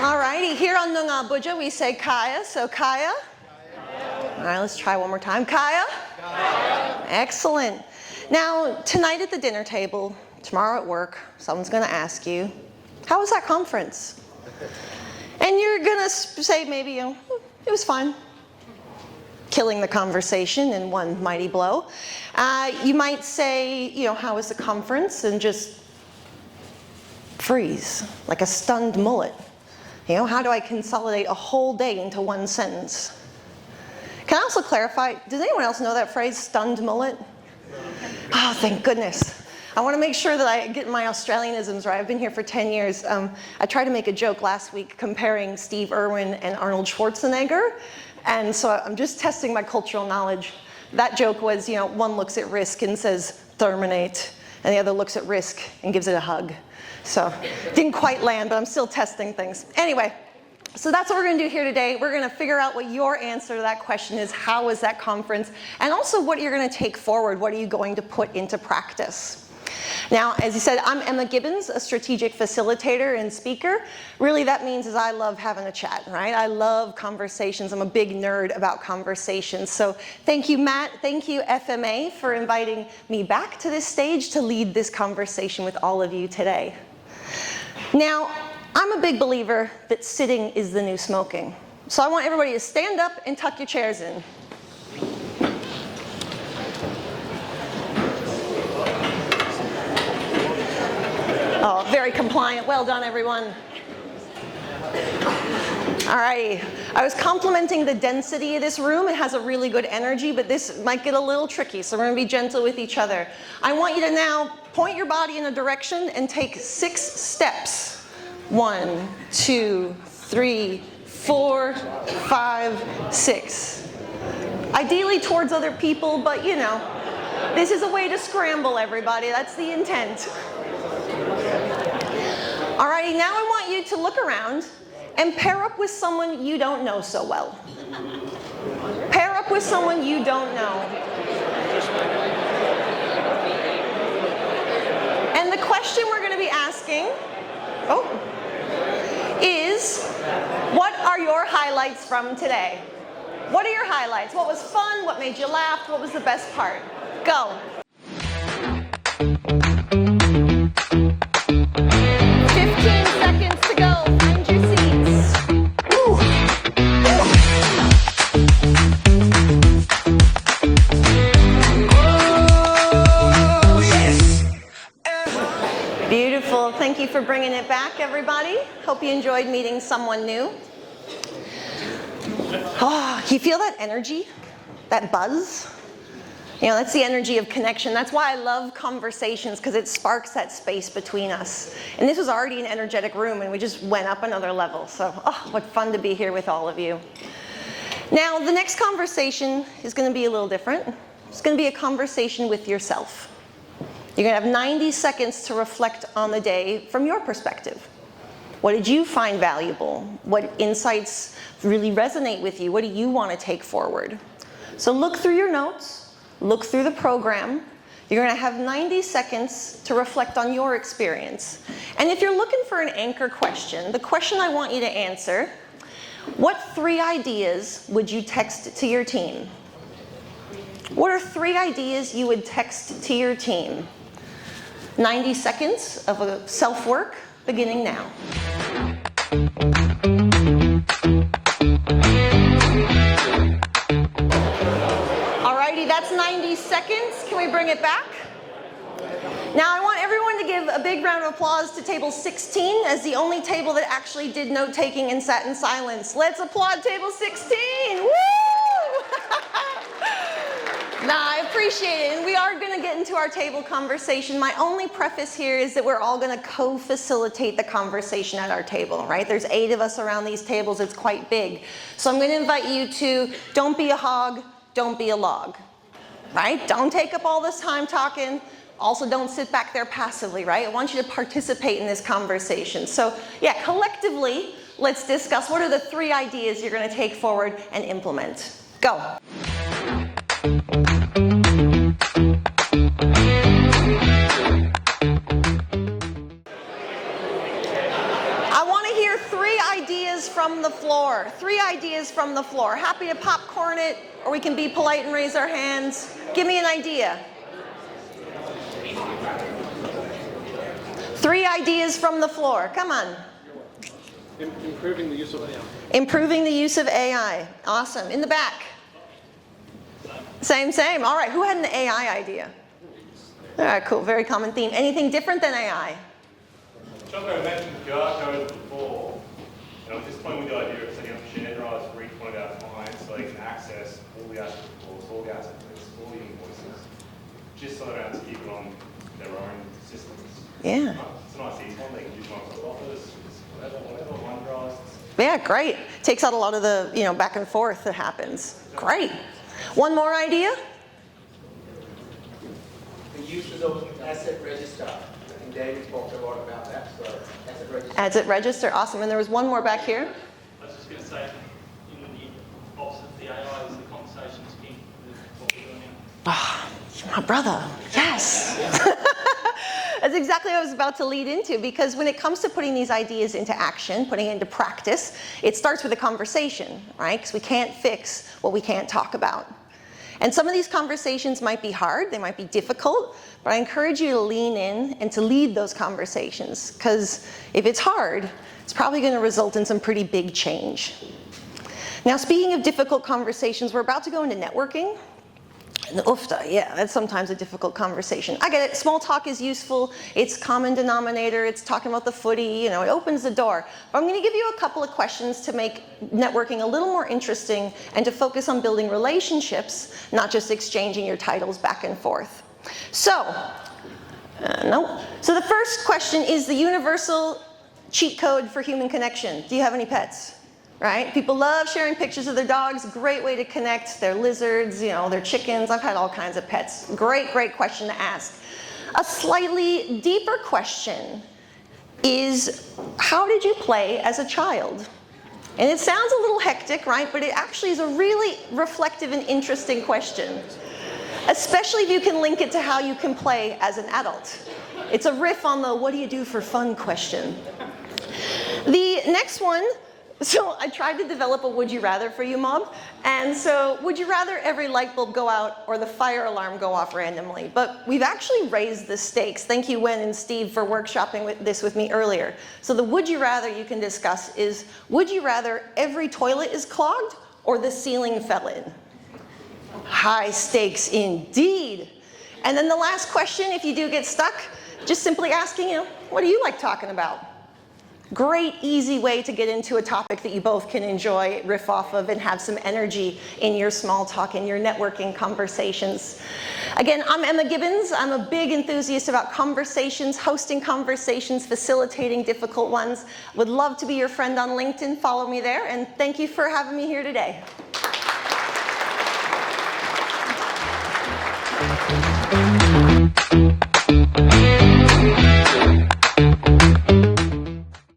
Alrighty, here on Noong Abuja we say Kaya, so Kaya. Alright, let's try one more time. Kaya? Kaya. Excellent. Now, tonight at the dinner table, tomorrow at work, someone's going to ask you, how was that conference? And you're going to say maybe, it was fun. Killing the conversation in one mighty blow. You might say, how was the conference? And just freeze, like a stunned mullet. How do I consolidate a whole day into one sentence? Can I also clarify, does anyone else know that phrase, stunned mullet? Oh, thank goodness. I want to make sure that I get my Australianisms right. I've been here for 10 years. I tried to make a joke last week comparing Steve Irwin and Arnold Schwarzenegger. And so I'm just testing my cultural knowledge. That joke was, one looks at risk and says, terminate. And the other looks at risk and gives it a hug. So didn't quite land, but I'm still testing things. Anyway, so that's what we're going to do here today. We're going to figure out what your answer to that question is. How was that conference? And also what you're going to take forward. What are you going to put into practice? Now, as you said, I'm Emma Gibbons, a strategic facilitator and speaker. Really, that means is I love having a chat, right? I love conversations. I'm a big nerd about conversations. So thank you, Matt. Thank you, FMA, for inviting me back to this stage to lead this conversation with all of you today. Now, I'm a big believer that sitting is the new smoking. So I want everybody to stand up and tuck your chairs in. Oh, very compliant. Well done, everyone. All right. I was complimenting the density of this room. It has a really good energy, but this might get a little tricky, so we're going to be gentle with each other. I want you to now point your body in a direction and take 6 steps. 1, 2, 3, 4, 5, 6. Ideally towards other people, but this is a way to scramble everybody. That's the intent. Alrighty, now I want you to look around and pair up with someone you don't know so well. Pair up with someone you don't know. And the question we're going to be asking, is what are your highlights from today? What are your highlights? What was fun? What made you laugh? What was the best part? Go. 15 seconds to go. Find your seats. Beautiful. Thank you for bringing it back, everybody. Hope you enjoyed meeting someone new. Oh, can you feel that energy? That buzz? That's the energy of connection. That's why I love conversations, because it sparks that space between us. And this was already an energetic room, and we just went up another level. So, what fun to be here with all of you. Now, the next conversation is going to be a little different. It's going to be a conversation with yourself. You're going to have 90 seconds to reflect on the day from your perspective. What did you find valuable? What insights really resonate with you? What do you want to take forward? So look through your notes. Look through the program. You're going to have 90 seconds to reflect on your experience. And if you're looking for an anchor question, the question I want you to answer, what 3 ideas would you text to your team? What are 3 ideas you would text to your team? 90 seconds of a self-work beginning now. That's 90 seconds. Can we bring it back? Now I want everyone to give a big round of applause to table 16 as the only table that actually did note-taking and sat in silence. Let's applaud table 16. Woo! I appreciate it. And we are going to get into our table conversation. My only preface here is that we're all going to co-facilitate the conversation at our table, right? There's 8 of us around these tables. It's quite big. So I'm going to invite you to don't be a hog, don't be a log. Right? Don't take up all this time talking. Also, don't sit back there passively, right? I want you to participate in this conversation. So, yeah, collectively, let's discuss what are the 3 ideas you're going to take forward and implement. Go. from the floor. 3 ideas from the floor. Happy to popcorn it, or we can be polite and raise our hands. Give me an idea. 3 ideas from the floor. Come on. Improving the use of AI. Improving the use of AI. Awesome. In the back. Same. All right, who had an AI idea? All right, cool. Very common theme. Anything different than AI? Chandra, I mentioned QR codes before, and at this point with the idea of setting up standardized for each one of our clients so they can access all the asset reports, all the asset lists, all the invoices, just so they don't have to keep it on their own systems. Yeah. It's a nice easy one. They can use Microsoft Office, whatever, OneDrive. Yeah, great. Takes out a lot of the back and forth that happens. Great. One more idea? The use of asset register. I think David talked a lot about that. So asset register. Asset register, awesome. And there was one more back here. I was just going to say, in the opposite of the AI is the conversations king with what we're doing now. Ah, my brother. Yes. That's exactly what I was about to lead into, because when it comes to putting these ideas into action, putting it into practice, it starts with a conversation, right? Because we can't fix what we can't talk about. And some of these conversations might be hard, they might be difficult, but I encourage you to lean in and to lead those conversations, because if it's hard, it's probably going to result in some pretty big change. Now, speaking of difficult conversations, we're about to go into networking. And UFTA, yeah, that's sometimes a difficult conversation. I get it, small talk is useful, it's common denominator, it's talking about the footy, it opens the door. But I'm gonna give you a couple of questions to make networking a little more interesting and to focus on building relationships, not just exchanging your titles back and forth. So, So the first question is the universal cheat code for human connection. Do you have any pets? Right? People love sharing pictures of their dogs. Great way to connect. Their lizards, their chickens. I've had all kinds of pets. Great question to ask. A slightly deeper question is, how did you play as a child? And it sounds a little hectic, right? But it actually is a really reflective and interesting question, especially if you can link it to how you can play as an adult. It's a riff on the what do you do for fun question. The next one, so I tried to develop a would you rather for you, mob. And so would you rather every light bulb go out or the fire alarm go off randomly? But we've actually raised the stakes. Thank you, Wen and Steve, for workshopping this with me earlier. So the would you rather you can discuss is, would you rather every toilet is clogged or the ceiling fell in? High stakes indeed. And then the last question, if you do get stuck, just simply asking, what do you like talking about? Great, easy way to get into a topic that you both can enjoy, riff off of, and have some energy in your small talk and your networking conversations. Again, I'm Emma Gibbons. I'm a big enthusiast about conversations, hosting conversations, facilitating difficult ones. Would love to be your friend on LinkedIn. Follow me there, and thank you for having me here today.